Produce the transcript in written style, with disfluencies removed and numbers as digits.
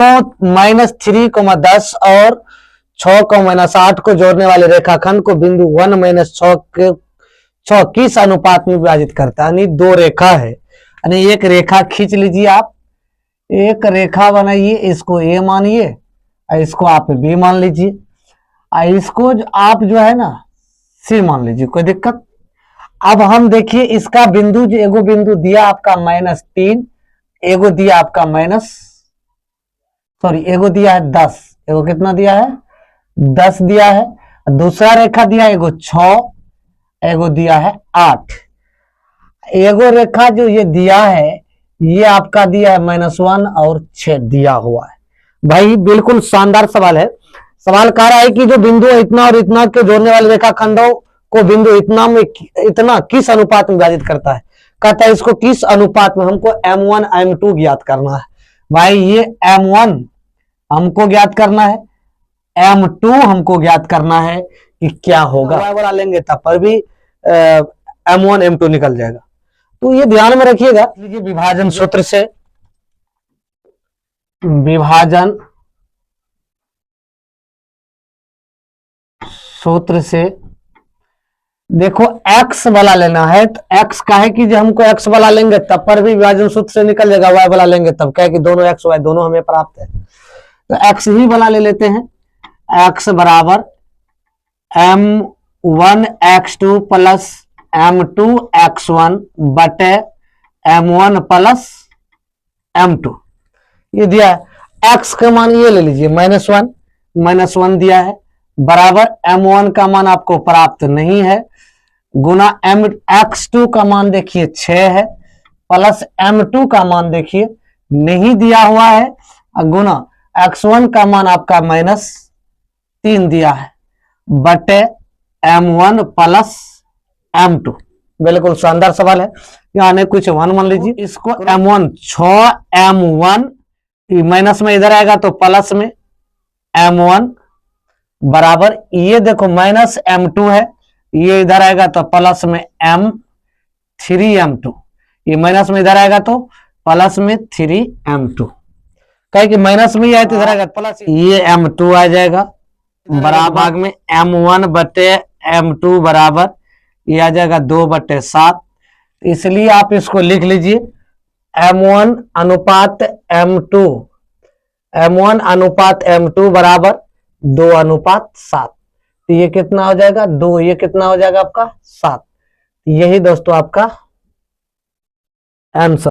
-3, और 6, -8 को जोड़ने वाले रेखाखंड को बिंदु 1, -6 किस अनुपात में विभाजित करता है। यानी दो रेखा है, यानी एक रेखा खींच लीजिए, आप एक रेखा बनाइए, इसको ए मानिए और इसको आप बी मान लीजिए, और इसको आप जो है ना सी मान लीजिए, कोई दिक्कत। अब हम देखिए इसका बिंदु, जो एगो बिंदु दिया आपका -3, एगो दिया आपका एगो दिया है 10, एगो कितना दिया है 10 दिया है, दूसरा रेखा दिया है एगो 6, एगो दिया है 8। एगो रेखा जो ये दिया है ये आपका दिया है -1 और 6 दिया हुआ है। भाई बिल्कुल शानदार सवाल है। सवाल कह रहा है कि जो बिंदु इतना और इतना के जोड़ने वाले रेखाखंडों को बिंदु इतना किस अनुपात में विभाजित करता है। कहता है इसको किस अनुपात में, हमको M1 M2 ज्ञात करना है। भाई ये M1 हमको ज्ञात करना है, M2 हमको ज्ञात करना है कि क्या होगा। बड़ा लेंगे तब पर भी M1 M2 निकल जाएगा, तो ये ध्यान में रखिएगा। विभाजन सूत्र से, विभाजन सूत्र से देखो x वाला लेना है, तो x का है कि जो हमको x वाला लेंगे तब पर भी विभाजन सूत्र से निकल जाएगा, y वाला लेंगे तब क्या है कि दोनों x y दोनों हमें प्राप्त है, तो x ही वाला ले लेते हैं। x बराबर M1 x2 plus M2 x1 बटे M1 प्लस M2 ये दिया है। x का मान ये ले लीजिए -1 दिया है, बराबर M1 का मान आपको प्राप्त नहीं है, गुना x2 का मान देखिए 6 है, प्लस M2 का मान देखिए नहीं दिया हुआ है, गुना x1 का मान आपका -3 दिया है, बटे M1 प्लस M2। बिल्कुल शानदार सवाल है। यहाँ कुछ 1 मान लीजिए, इसको M1 6 M1 माइनस में इधर आएगा तो प्लस में M1 बराबर, ये देखो -M2 है, ये इधर आएगा तो प्लस में M3 M2, ये माइनस में इधर आएगा तो प्लस में 3 M2, कहे कि माइनस में ही आए तो इधर आएगा प्लस, ये M2 आ जाएगा बराबर भाग में M1 बटे M2 बराबर ये आ जाएगा 2/7। इसलिए आप इसको लिख लीजिए M1 अनुपात M2 बराबर 2/7। तो ये कितना हो जाएगा 2, ये कितना हो जाएगा आपका 7। यही दोस्तों आपका आंसर।